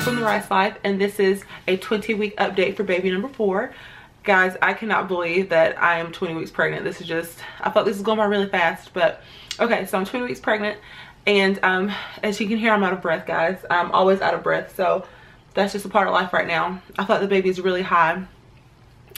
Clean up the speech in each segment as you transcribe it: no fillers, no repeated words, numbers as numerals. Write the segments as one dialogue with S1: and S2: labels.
S1: from the Rice Life, and this is a 20-week update for baby number 4. Guys, I cannot believe that I am 20 weeks pregnant. This is just, I thought this was going by really fast, but okay, so I'm 20 weeks pregnant, and as you can hear, I'm out of breath, guys. I'm always out of breath, so that's just a part of life right now. I thought the baby is really high,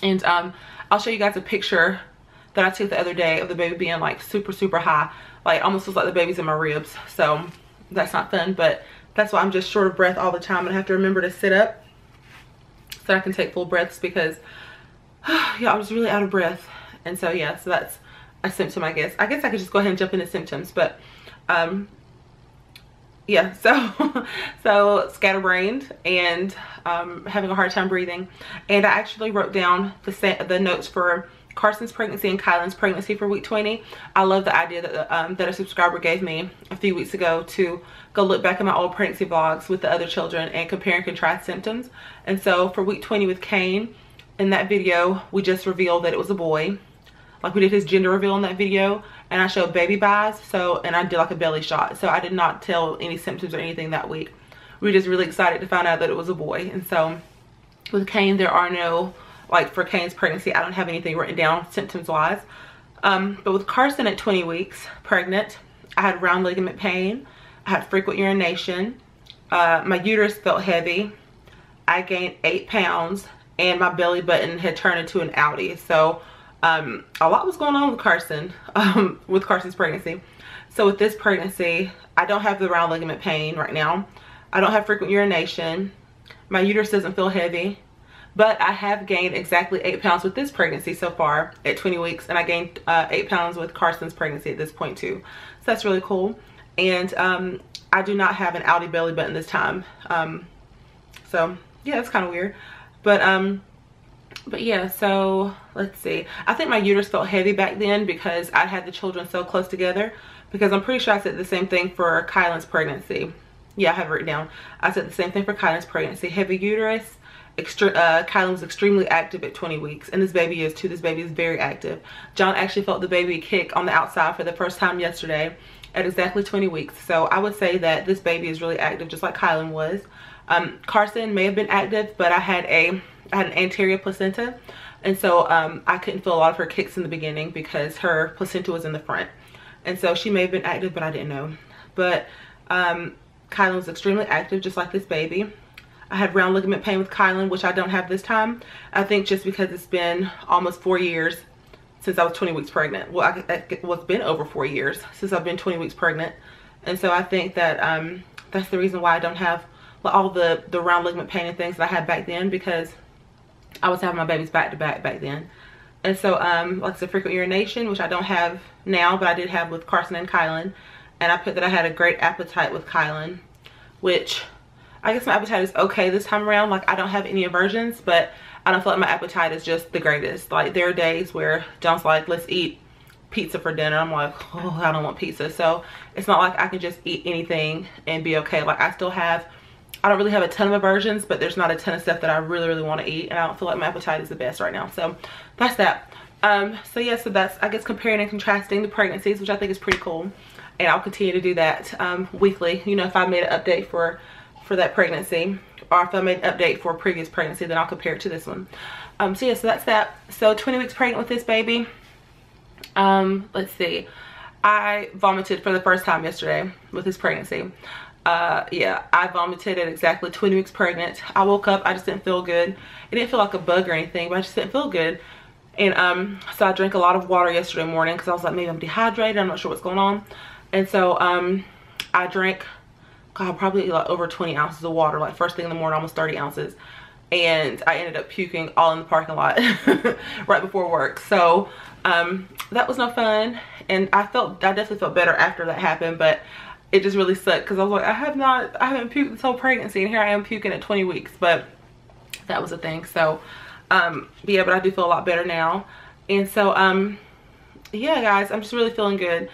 S1: and I'll show you guys a picture that I took the other day of the baby being like super high, like almost looks like the baby's in my ribs. So that's not fun, but that's why I'm just short of breath all the time, and I have to remember to sit up so I can take full breaths because yeah, I was really out of breath. And so yeah, so that's a symptom, I guess. I guess I could just go ahead and jump into symptoms, but yeah, so scatterbrained and having a hard time breathing. And I actually wrote down the notes for Karsyn's pregnancy and Kylan's pregnancy for week 20. I love the idea that that a subscriber gave me a few weeks ago to go look back at my old pregnancy vlogs with the other children and compare and contrast symptoms. And so for week 20 with Kaine, in that video we just revealed that it was a boy. Like, we did his gender reveal in that video, and I showed baby buys, so, and I did like a belly shot, so I did not tell any symptoms or anything that week. We were just really excited to find out that it was a boy. And so with Kaine, there are no, like for Kaine's pregnancy, I don't have anything written down symptoms wise. But with Karsyn at 20 weeks pregnant, I had round ligament pain, I had frequent urination, my uterus felt heavy, I gained 8 pounds, and my belly button had turned into an outie. So a lot was going on with Karsyn, with Karsyn's pregnancy. So with this pregnancy, I don't have the round ligament pain right now. I don't have frequent urination. My uterus doesn't feel heavy, but I have gained exactly 8 pounds with this pregnancy so far at 20 weeks. And I gained 8 pounds with Karsyn's pregnancy at this point too. So that's really cool. And I do not have an outie belly button this time. So yeah, that's kind of weird. But yeah, so let's see. I think my uterus felt heavy back then because I had the children so close together, because I'm pretty sure I said the same thing for Kylan's pregnancy. Yeah, I have it written down. I said the same thing for Kylan's pregnancy. Heavy uterus. Kylan was extremely active at 20 weeks, and this baby is too. This baby is very active. John actually felt the baby kick on the outside for the first time yesterday at exactly 20 weeks. So I would say that this baby is really active, just like Kylan was. Karsyn may have been active, but I had an anterior placenta, and so I couldn't feel a lot of her kicks in the beginning because her placenta was in the front, and so she may have been active, but I didn't know. But Kylan was extremely active, just like this baby. I had round ligament pain with Kylan, which I don't have this time. I think just because it's been almost 4 years since I was 20 weeks pregnant. Well, it's been over 4 years since I've been 20 weeks pregnant, and so I think that that's the reason why I don't have all the round ligament pain and things that I had back then, because I was having my babies back to back then. And so like I said, frequent urination, which I don't have now, but I did have with Karsyn and Kylan. And I put that I had a great appetite with Kylan, which I guess my appetite is okay this time around. Like, I don't have any aversions, but I don't feel like my appetite is just the greatest. Like, there are days where John's like, let's eat pizza for dinner. I'm like, oh, I don't want pizza. So it's not like I can just eat anything and be okay. Like, I don't really have a ton of aversions, but there's not a ton of stuff that I really want to eat, and I don't feel like my appetite is the best right now. So that's that. So yeah, so that's, I guess, comparing and contrasting the pregnancies, which I think is pretty cool, and I'll continue to do that weekly. You know, if I made an update for that pregnancy, or if I made an update for a previous pregnancy, then I'll compare it to this one. So yeah, so that's that. So 20 weeks pregnant with this baby. Let's see, I vomited for the first time yesterday with this pregnancy. Yeah, I vomited at exactly 20 weeks pregnant. I woke up, I just didn't feel good. It didn't feel like a bug or anything, but I just didn't feel good. And so I drank a lot of water yesterday morning because I was like, maybe I'm dehydrated, I'm not sure what's going on. And so I drank, God, probably like over 20 ounces of water, like first thing in the morning, almost 30 ounces. And I ended up puking all in the parking lot right before work. So that was no fun. And I definitely felt better after that happened, but it just really sucked because I was like, I haven't puked this whole pregnancy, and here I am puking at 20 weeks, but that was a thing. So yeah, but I do feel a lot better now. And so yeah, guys, I'm just really feeling good.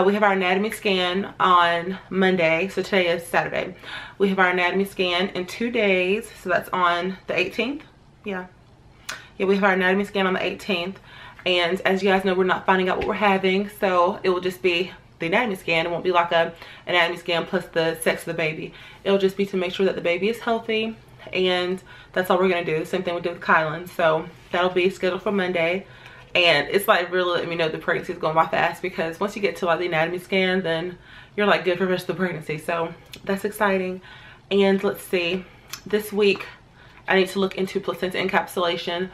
S1: We have our anatomy scan on Monday, so today is Saturday. We have our anatomy scan in 2 days, so that's on the 18th. Yeah, we have our anatomy scan on the 18th, and as you guys know, we're not finding out what we're having, so it will just be the anatomy scan. It won't be like a anatomy scan plus the sex of the baby. It'll just be to make sure that the baby is healthy, and that's all we're gonna do. The same thing we did with Kylan. So that'll be scheduled for Monday. And it's like really letting me know the pregnancy is going by fast, because once you get to like the anatomy scan, then you're like good for the rest of the pregnancy. So that's exciting. And let's see, this week I need to look into placenta encapsulation.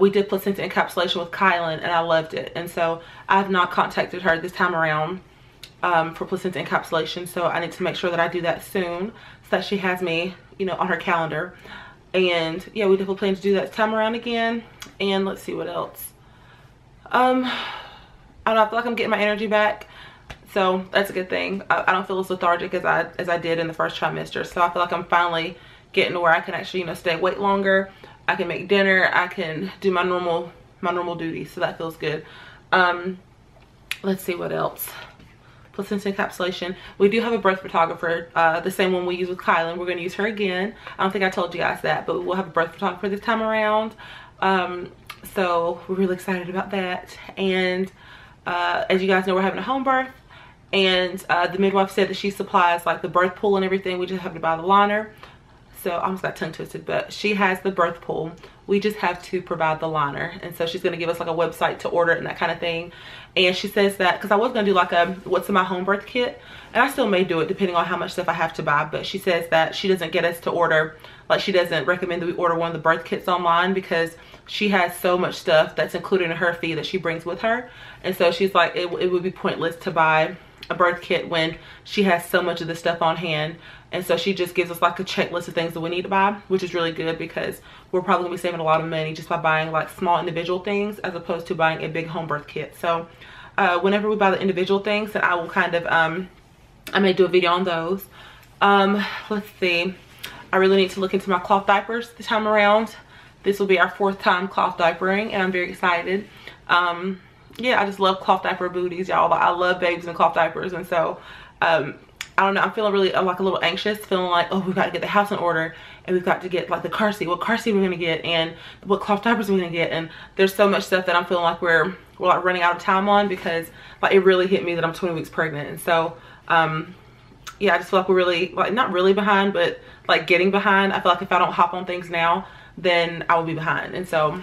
S1: We did placenta encapsulation with Kylan and I loved it. And so I have not contacted her this time around for placenta encapsulation. So I need to make sure that I do that soon, so that she has me, you know, on her calendar. And yeah, we definitely plan to do that this time around again. And let's see what else. I don't know, I feel like I'm getting my energy back, so that's a good thing. I don't feel as lethargic as I did in the first trimester. So I feel like I'm finally getting to where I can actually, you know, stay awake longer. I can make dinner, I can do my normal duties, so that feels good. Let's see what else. Placenta encapsulation. We do have a birth photographer, the same one we use with Kylan. We're going to use her again. I don't think I told you guys that, but we'll have a birth photographer this time around. So we're really excited about that. And as you guys know, we're having a home birth, and the midwife said that she supplies like the birth pool and everything. We just have to buy the liner. So I almost got tongue twisted, but she has the birth pool. We just have to provide the liner. And so she's going to give us like a website to order it and that kind of thing. And she says that, because I was going to do like a what's in my home birth kit, and I still may do it depending on how much stuff I have to buy, but she says that she doesn't get us to order, like she doesn't recommend that we order one of the birth kits online, because she has so much stuff that's included in her fee that she brings with her. And so she's like, it would be pointless to buy a birth kit when she has so much of this stuff on hand. And so she just gives us like a checklist of things that we need to buy, which is really good, because we're probably gonna be saving a lot of money just by buying like small individual things as opposed to buying a big home birth kit. So whenever we buy the individual things, then I will kind of I may do a video on those. Let's see, I really need to look into my cloth diapers this time around. This will be our 4th time cloth diapering, and I'm very excited. Yeah, I just love cloth diaper booties, y'all. I love babies in cloth diapers. And so I don't know, I'm feeling really like a little anxious, feeling like, oh, we've got to get the house in order, and we've got to get like the car seat, what car seat we're gonna get, and what cloth diapers we're gonna get. And there's so much stuff that I'm feeling like we're like running out of time on, because like it really hit me that I'm 20 weeks pregnant. And so yeah, I just feel like we're really, like, not really behind, but like getting behind. I feel like if I don't hop on things now, then I will be behind. And so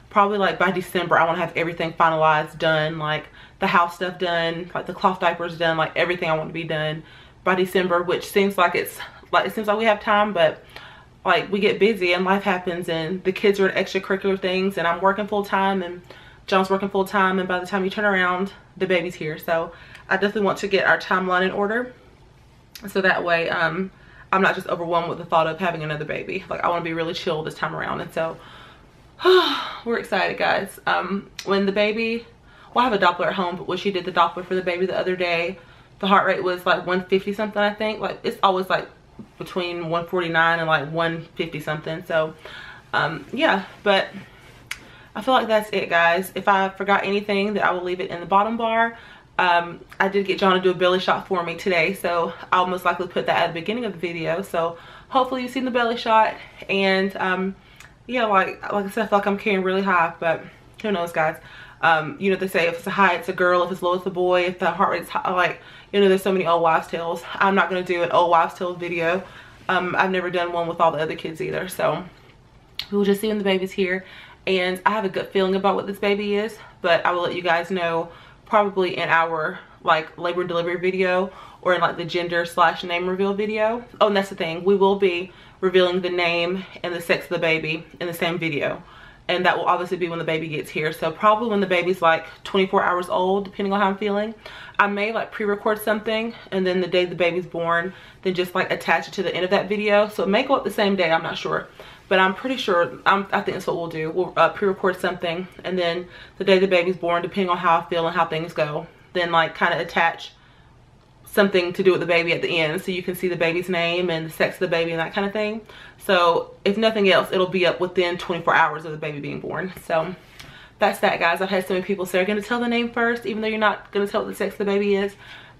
S1: probably like by December, I want to have everything finalized, done, like the house stuff done, like the cloth diapers done, like everything I want to be done by December, which seems like it seems like we have time, but like we get busy and life happens, and the kids are in extracurricular things, and I'm working full time, and John's working full time, and by the time you turn around, the baby's here. So I definitely want to get our timeline in order, so that way I'm not just overwhelmed with the thought of having another baby. Like I want to be really chill this time around. And so we're excited, guys. When the baby, well, I have a Doppler at home, but when she did the Doppler for the baby the other day, the heart rate was like 150 something, I think. Like it's always like between 149 and like 150 something. So yeah, but I feel like that's it, guys. If I forgot anything, then I will leave it in the bottom bar. I did get John to do a belly shot for me today, so I'll most likely put that at the beginning of the video. So hopefully you've seen the belly shot. And yeah, like I said, I feel like I'm carrying really high, but who knows, guys. You know, they say if it's a high, it's a girl. If it's low, it's a boy. If the heart rate's high, like, you know, there's so many old wives tales. I'm not going to do an old wives tales video. I've never done one with all the other kids either. So we'll just see when the baby's here. And I have a good feeling about what this baby is, but I will let you guys know probably in our like labor and delivery video, or in like the gender / name reveal video. Oh, and that's the thing, we will be revealing the name and the sex of the baby in the same video, and that will obviously be when the baby gets here. So probably when the baby's like 24 hours old, depending on how I'm feeling. I may like pre-record something, and then the day the baby's born, then just like attach it to the end of that video. So it may go up the same day, I'm not sure, but I'm pretty sure, I think that's what we'll do. We'll pre-record something, and then the day the baby's born, depending on how I feel and how things go, then like kind of attach something to do with the baby at the end, so you can see the baby's name and the sex of the baby and that kind of thing. So if nothing else, it'll be up within 24 hours of the baby being born. So that's that, guys. I've had so many people say, are going to tell the name first, even though you're not going to tell what the sex of the baby is,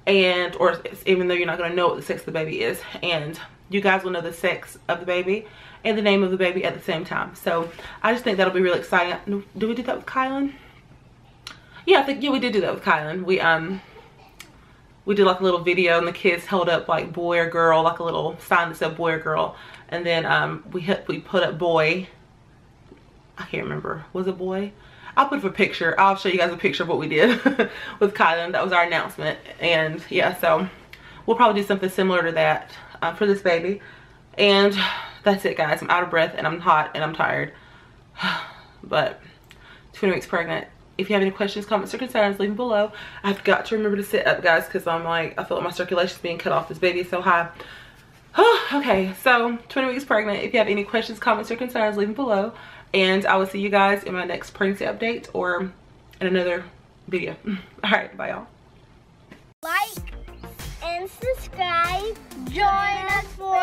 S1: and or even though you're not going to know what the sex of the baby is. And you guys will know the sex of the baby and the name of the baby at the same time. So I just think that'll be really exciting. Did we do that with Kylan? Yeah, I think, yeah, we did do that with Kylan. We we did like a little video and the kids held up like boy or girl, like a little sign that said boy or girl. And then we put up boy. I can't remember. Was it boy? I'll put up a picture. I'll show you guys a picture of what we did with Kylan. That was our announcement. And yeah, so we'll probably do something similar to that for this baby. And that's it, guys. I'm out of breath and I'm hot and I'm tired. But 20 weeks pregnant. If you have any questions, comments, or concerns, leave them below. I've got to remember to sit up, guys, because I'm like, I feel like my circulation's being cut off. This baby is so high. Okay, so 20 weeks pregnant. If you have any questions, comments, or concerns, leave them below. And I will see you guys in my next pregnancy update or in another video. All right, bye, y'all.
S2: Like and subscribe. Join us for